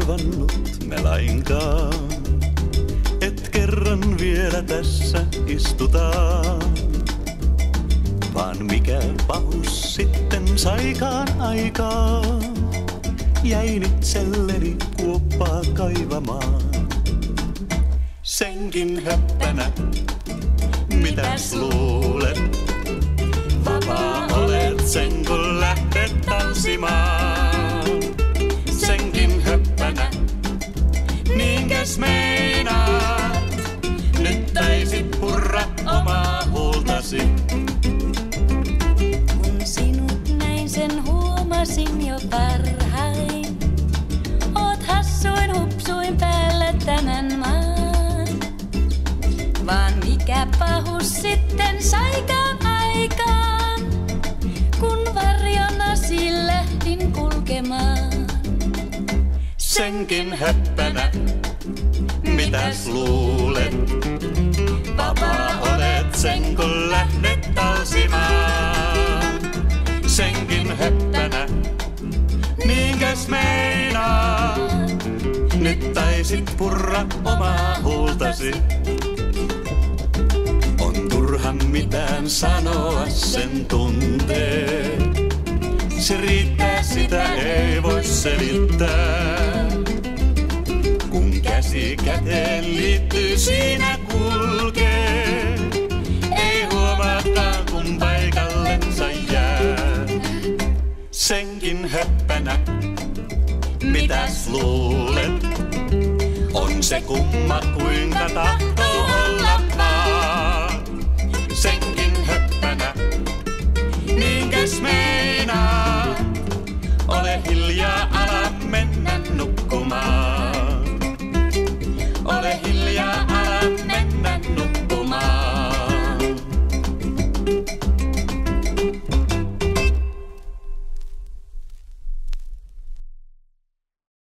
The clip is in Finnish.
arvannut me lainkaan, et kerran vielä tässä istutaan. Vaan mikä pahus sitten saikaan aikaan, jäin itselleni kuoppaa kaivamaan. Senkin höppänä, mitäs luulet? Vapaa olet sen kun lähdet tanssimaan. Senkin höppänä, niinkäs meinaat? Nyt taisit purra omaa huultasi. Kun sinut näin sen huomasin jo parhain. Oot hassuin hupsuin päällä tänään maan. Vaan mikä pahus sitten saikaan aikaan, kun varjonasi lähdin kulkemaan. Senkin höppänä, mitäs luulet? Vapaa olet sen kun lähdet tanssimaan. Senkin höppänä, niinkäs meinaat? Nyt taisit purra omaa huultasi. On turhan mitään sanoa sen tuntee. Se riittää, sitä ei voi selittää. Kun käsi käteen liittyy, siinä kulkee. Ei huomaakaan, kun paikallensa jää. Senkin höppänä, mitäs luulet? On se kumma kuin